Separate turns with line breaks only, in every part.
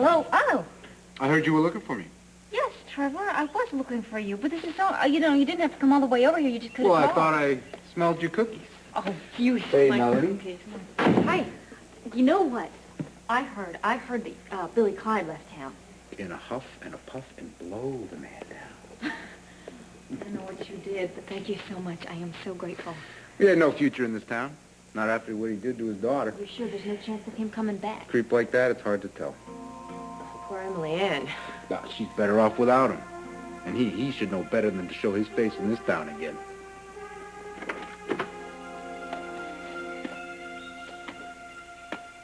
Hello? Oh.
I heard you were looking for me.
Yes, Trevor, I was looking for you, but this is all, you know, you didn't have to come all the way over here. You just could have
Well, I
called.
thought I smelled your cookies.
Oh, you
Hey,
like
Melody.
cookies. Hi. You know what? I heard that Billy Clyde left town.
In a huff and a puff and blow the man down.
I don't know what you did, but thank you so much. I am so grateful.
He had no future in this town. Not after what he did to his daughter.
Are you sure there's no chance of him coming back?
Creep like that, it's hard to tell.
Poor Emily Ann.
Nah, she's better off without him. And he should know better than to show his face in this town again.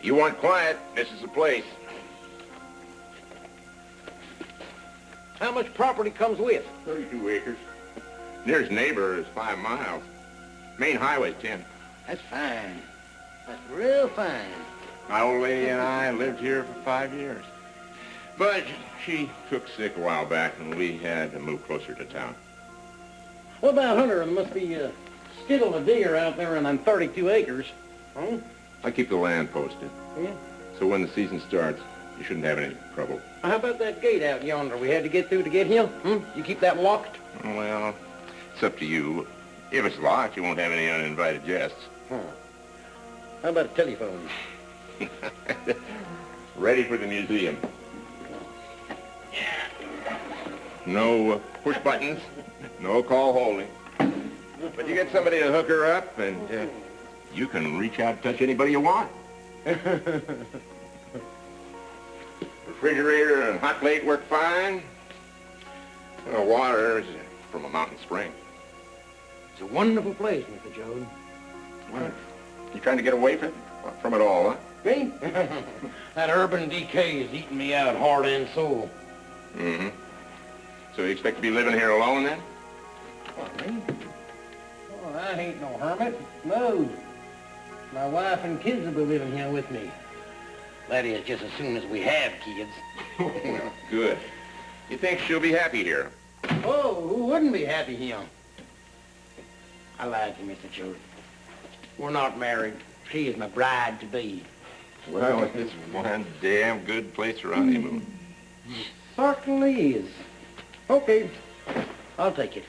You want quiet, this is the place.
How much property comes with?
32 acres. Nearest neighbor is 5 miles. Main highway's 10.
That's fine. That's real fine.
My old lady and I lived here for 5 years. But she took sick a while back, and we had to move closer to town.
What about Hunter? There must be a skittle a digger out there in them 32 acres. Huh?
I keep the land posted.
Yeah.
So when the season starts, you shouldn't have any trouble.
How about that gate out yonder we had to get through to get here? You keep that locked?
Well, it's up to you. If it's locked, you won't have any uninvited guests.
Huh. How about a telephone?
Ready for the museum. No push buttons, no call holding. But you get somebody to hook her up, and you can reach out and touch anybody you want. Refrigerator and hot plate work fine. Water is from a mountain spring.
It's a wonderful place, Mr. Jones.
What? You trying to get away from it all, huh?
Me? That urban decay is eating me out heart and soul.
Mm-hmm. So you expect to be living here alone, then?
What, me? Oh, I ain't no hermit. No. My wife and kids will be living here with me. That is, just as soon as we have kids.
Well, good. You think she'll be happy here?
Oh, who wouldn't be happy here? I lied to you, Mr. Jones. We're not married. She is my bride-to-be.
Well, it's one damn good place for a honeymoon.
Certainly is. Okay, I'll take it.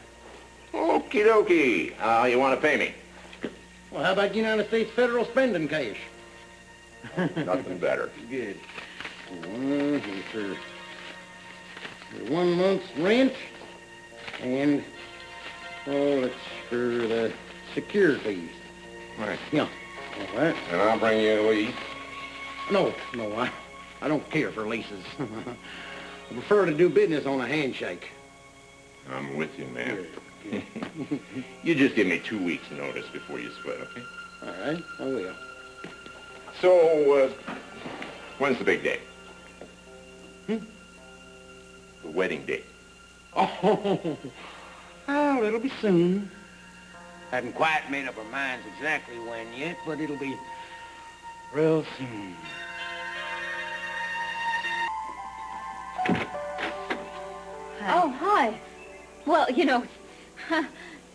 Okie dokie. How you want to pay me?
Well, how about United States federal spending cash?
Nothing better.
Good. For 1 month's rent, and, it's for the securities.
Right.
Yeah, all right.
And I'll bring you a lease.
No, I don't care for leases. I prefer to do business on a handshake.
I'm with you, man.
Good.
You just give me 2 weeks' notice before you split, okay?
All right, I will.
So, when's the big day? The wedding date.
Oh, well, it'll be soon. Haven't quite made up our minds exactly when yet, but it'll be real soon.
Hi. Oh, hi. Well, you know, as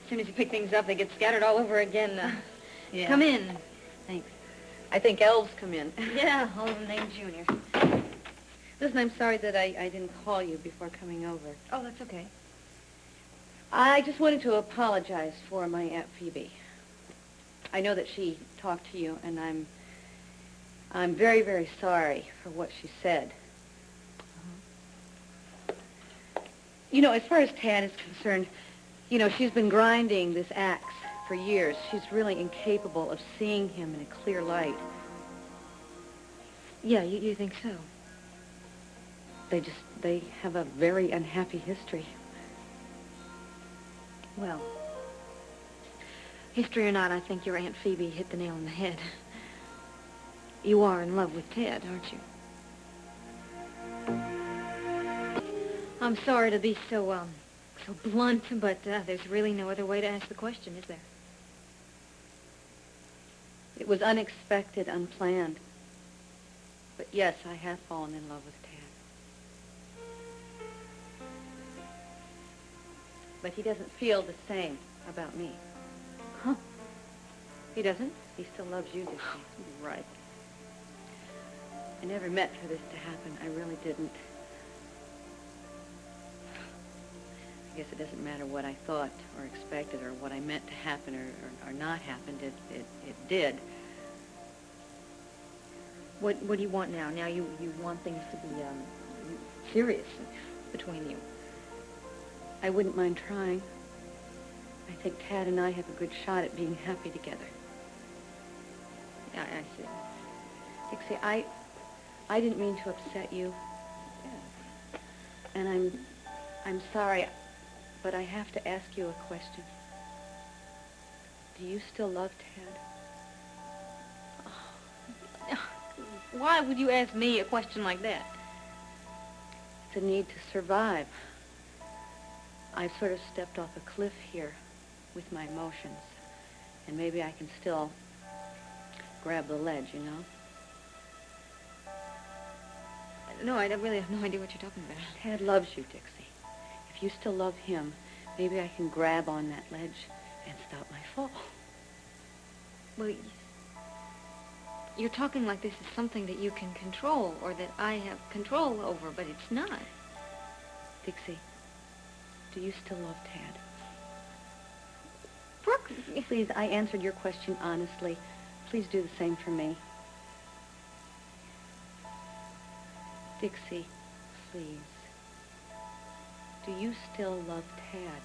soon as you pick things up, they get scattered all over again. Yeah. Come in. Thanks.
I think elves come in.
Yeah, all of them named Junior.
Listen, I'm sorry that I didn't call you before coming over.
Oh, that's okay.
I just wanted to apologize for my Aunt Phoebe. I know that she talked to you, and I'm very, very sorry for what she said. You know, as far as Tad is concerned, you know, she's been grinding this axe for years. She's really incapable of seeing him in a clear light.
Yeah, you think so?
They have a very unhappy history.
Well, history or not, I think your Aunt Phoebe hit the nail on the head. You are in love with Ted, aren't you? I'm sorry to be so blunt, but there's really no other way to ask the question, is there?
It was unexpected, unplanned. But yes, I have fallen in love with Tad. But he doesn't feel the same about me.
Huh?
He doesn't? He still loves you, Dixie.
Right.
I never meant for this to happen. I really didn't. I guess it doesn't matter what I thought or expected or what I meant to happen or not happened. It did.
What do you want now? Now you want things to be serious between you.
I wouldn't mind trying. I think Tad and I have a good shot at being happy together.
Yeah, I see.
Dixie, I didn't mean to upset you. And I'm sorry, but I have to ask you a question. Do you still love Tad?
Why would you ask me a question like that?
The need to survive. I've sort of stepped off a cliff here with my emotions. And maybe I can still grab the ledge, you know?
No, I really have no idea what you're talking about.
Tad loves you, Dixie. If you still love him, maybe I can grab on that ledge and stop my fall.
Well, you're talking like this is something that you can control or that I have control over, but it's not.
Dixie, do you still love Tad?
Brooke,
Please, I answered your question honestly. Please do the same for me. Dixie, please. Do you still love Tad?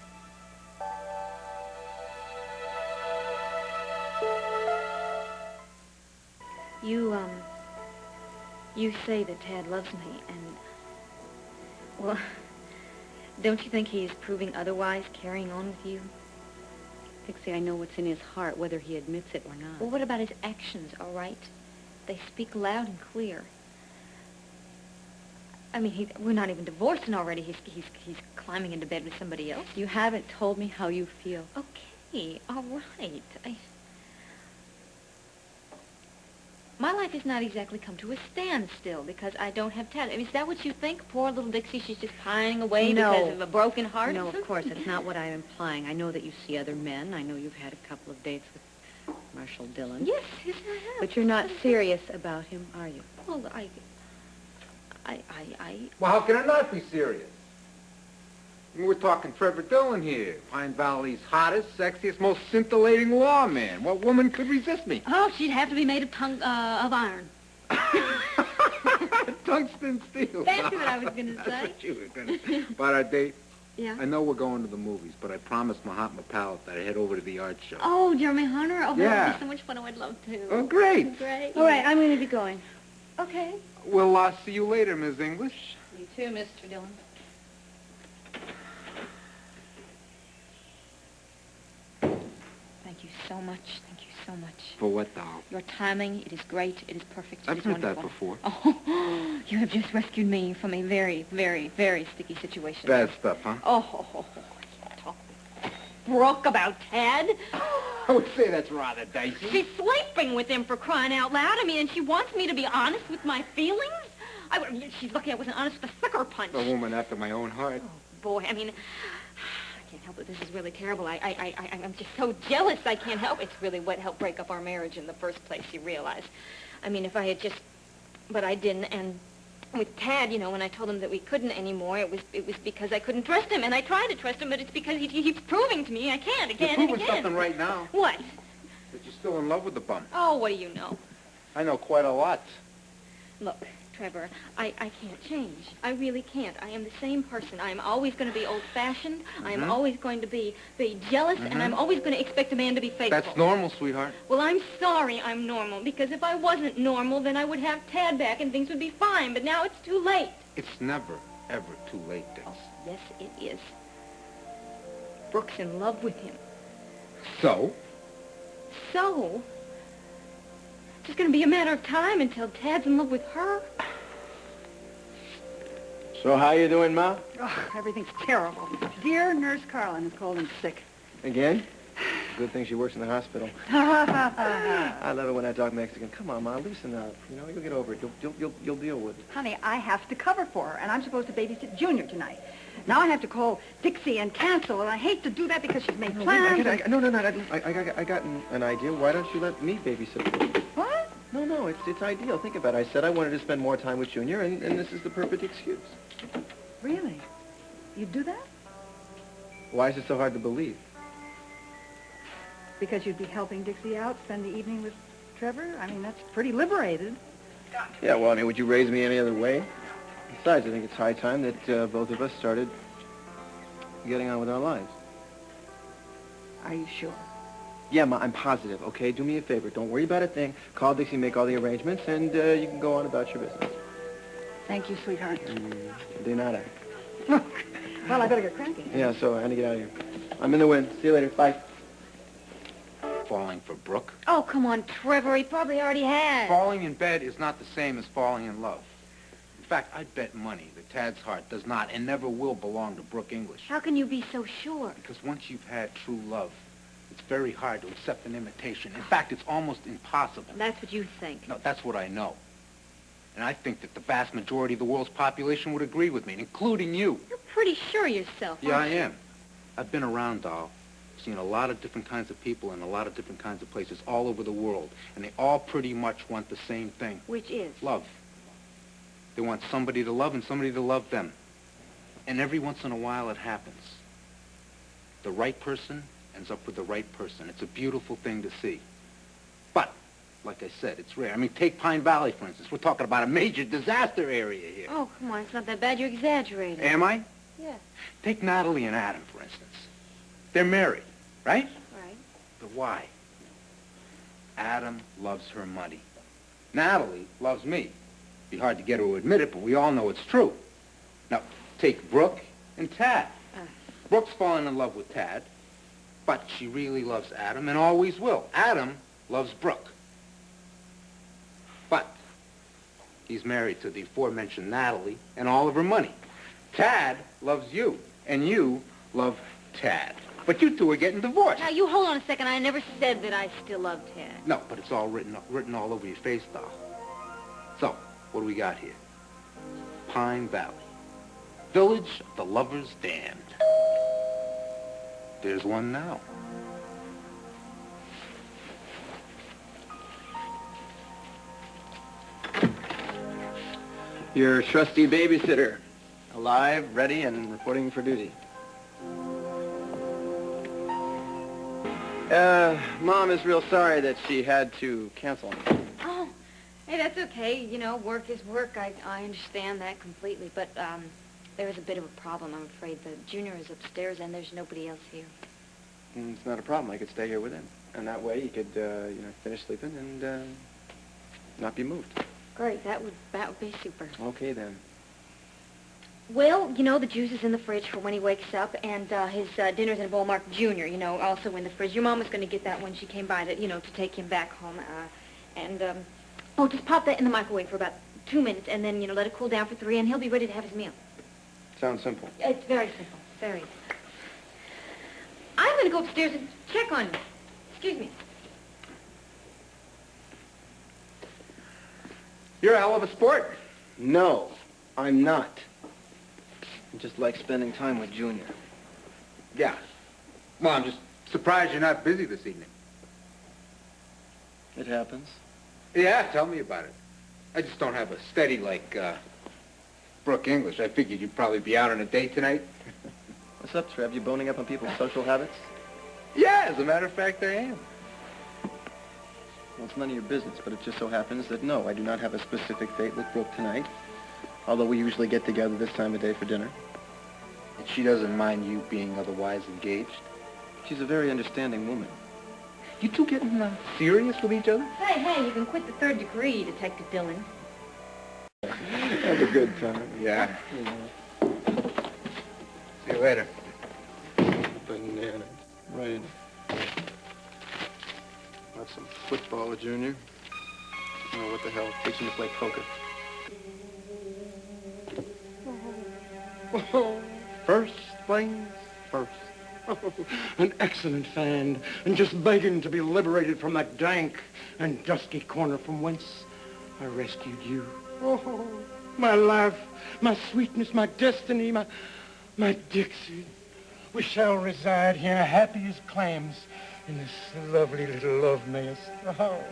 You say that Tad loves me, and, well, don't you think he is proving otherwise, carrying on with you?
Dixie, I know what's in his heart, whether he admits it or not.
Well, what about his actions, all right? They speak loud and clear. I mean, we're not even divorced, and already he's climbing into bed with somebody else.
You haven't told me how you feel.
Okay, all right. My life has not exactly come to a standstill because I don't have Tad. I mean, is that what you think? Poor little Dixie, she's just pining away because of a broken heart?
No, of course, that's not what I'm implying. I know that you see other men. I know you've had a couple of dates with Marshall Dillon.
Yes, I have.
But you're not serious about him, are you?
Well,
Well, how can I not be serious? I mean, we're talking Trevor Dillon here, Pine Valley's hottest, sexiest, most scintillating lawman. What woman could resist me?
Oh, she'd have to be made of iron.
Tungsten steel.
That's what I was going to say.
That's what you were going to say. About our date?
Yeah.
I know we're going to the movies, but I promised Mahatma Pallet that I'd head over to the art show.
Oh, Jeremy Hunter? Oh,
Yeah.
that would be so much fun. I'd love to.
Oh, great.
Great.
All right, I'm going to be going.
Okay.
We'll see you later, Ms. English.
You too, Mr. Dillon.
Thank you so much. Thank you so much.
For what, doll?
Your timing, it is great. It is perfect.
I've
It is
heard
wonderful.
that before.
Oh, you have just rescued me from a very, very, very sticky situation.
Bad stuff, huh?
Oh, I can't talk with Brooke about Tad.
I would say that's rather dicey.
She's sleeping with him, for crying out loud. I mean, and she wants me to be honest with my feelings? She's lucky I wasn't honest with the sucker punch.
A woman after my own heart.
Oh, boy, I mean, I can't help it. This is really terrible. I'm just so jealous. I can't help. It's really what helped break up our marriage in the first place, you realize. I mean, if I had just... But I didn't, and with Tad, you know, when I told him that we couldn't anymore, it was because I couldn't trust him, and I tried to trust him, but it's because he keeps proving to me I can't again and
You're
again.
proving something right now.
What?
That you're still in love with the bum.
Oh, what do you know?
I know quite a lot.
Look, Trevor, I can't change. I really can't. I am the same person. I am always going to be old-fashioned. I am always going to be jealous, and I'm always going to expect a man to be faithful.
That's normal, sweetheart.
Well, I'm sorry I'm normal, because if I wasn't normal, then I would have Tad back and things would be fine, but now it's too late.
It's never, ever too late, Dix.
Oh, yes, it is. Brooke's in love with him.
So?
So? It's just going to be a matter of time until Tad's in love with her.
So how you doing, Ma?
Oh, everything's terrible. Dear Nurse Carlin is cold and sick.
Again? Good thing she works in the hospital. I love it when I talk Mexican. Come on, Ma, loosen up. You know, you'll get over it. You'll deal with it.
Honey, I have to cover for her, and I'm supposed to babysit Junior tonight. Now I have to call Dixie and cancel, and I hate to do that because she's made plans.
No, I got an idea. Why don't you let me babysit?
What?
No, it's ideal. Think about it. I said I wanted to spend more time with Junior, and this is the perfect excuse.
Really? You'd do that?
Why is it so hard to believe?
Because you'd be helping Dixie out, spend the evening with Trevor? I mean, that's pretty liberated.
Yeah, well, I mean, would you raise me any other way? Besides, I think it's high time that both of us started getting on with our lives.
Are you sure?
Yeah, Ma, I'm positive, okay? Do me a favor. Don't worry about a thing. Call Dixie, make all the arrangements, and you can go on about your business.
Thank you, sweetheart.
De nada.
Well, I better get cracking.
Yeah, so I had to get out of here. I'm in the wind. See you later. Bye.
Falling for Brooke?
Oh, come on, Trevor. He probably already has.
Falling in bed is not the same as falling in love. In fact, I'd bet money that Tad's heart does not and never will belong to Brooke English.
How can you be so sure?
Because once you've had true love, it's very hard to accept an imitation. In fact, it's almost impossible.
That's what you think.
No, that's what I know. And I think that the vast majority of the world's population would agree with me, including you.
You're pretty sure yourself,
Yeah, I
aren't you?
am. I've been around, doll. Seen a lot of different kinds of people in a lot of different kinds of places all over the world. And they all pretty much want the same thing.
Which is?
Love. They want somebody to love and somebody to love them. And every once in a while it happens. The right person ends up with the right person. It's a beautiful thing to see. But, like I said, it's rare. I mean, take Pine Valley, for instance. We're talking about a major disaster area here.
Oh, come on. It's not that bad. You're exaggerating.
Am I?
Yeah.
Take Natalie and Adam, for instance. They're married, right?
Right.
But why? Adam loves her money. Natalie loves me. Be hard to get her to admit it, but we all know it's true. Now, take Brooke and Tad. Brooke's fallen in love with Tad, but she really loves Adam and always will. Adam loves Brooke. But he's married to the aforementioned Natalie and all of her money. Tad loves you, and you love Tad. But you two are getting divorced.
Now, you hold on a second. I never said that I still love Ted.
No, but it's all written all over your face, doll. So, what do we got here? Pine Valley. Village of the Lovers Damned. There's one now.
Your trusty babysitter. Alive, ready, and reporting for duty. Mom is real sorry that she had to cancel.
Oh, hey, that's okay. You know, work is work. I understand that completely. But there is a bit of a problem, I'm afraid. The junior is upstairs, and there's nobody else here.
It's not a problem. I could stay here with him. And that way he could, finish sleeping and not be moved.
Great. That would be super.
Okay, then.
Well, you know, the juice is in the fridge for when he wakes up, and his dinner's in a bowl marked Junior, you know, also in the fridge. Your mom was going to get that when she came by to take him back home. Just pop that in the microwave for about 2 minutes, and then, let it cool down for 3, and he'll be ready to have his meal.
Sounds simple.
It's very simple. Very. I'm going to go upstairs and check on you. Excuse me.
You're a hell of a sport.
No, I'm not. I just like spending time with Junior.
Yeah. Well, I'm just surprised you're not busy this evening.
It happens.
Yeah, tell me about it. I just don't have a steady like Brooke English. I figured you'd probably be out on a date tonight.
What's up, Trev? You boning up on people's social habits?
Yeah, as a matter of fact, I am.
Well, it's none of your business, but it just so happens that, no, I do not have a specific date with Brooke tonight, although we usually get together this time of day for dinner.
And she doesn't mind you being otherwise engaged?
She's a very understanding woman.
You two getting serious with each other?
Hey, you can quit the 3rd degree, Detective Dillon.
Have a good time.
Yeah. See you later.
Banana. Right in. Have some football, Junior. Oh, what the hell? Teach him to play poker.
First things first. An excellent find, and just begging to be liberated from that dank and dusky corner from whence I rescued you. Oh, my life, my sweetness, my destiny, my Dixie. We shall reside here happy as clams in this lovely little love nest. Oh.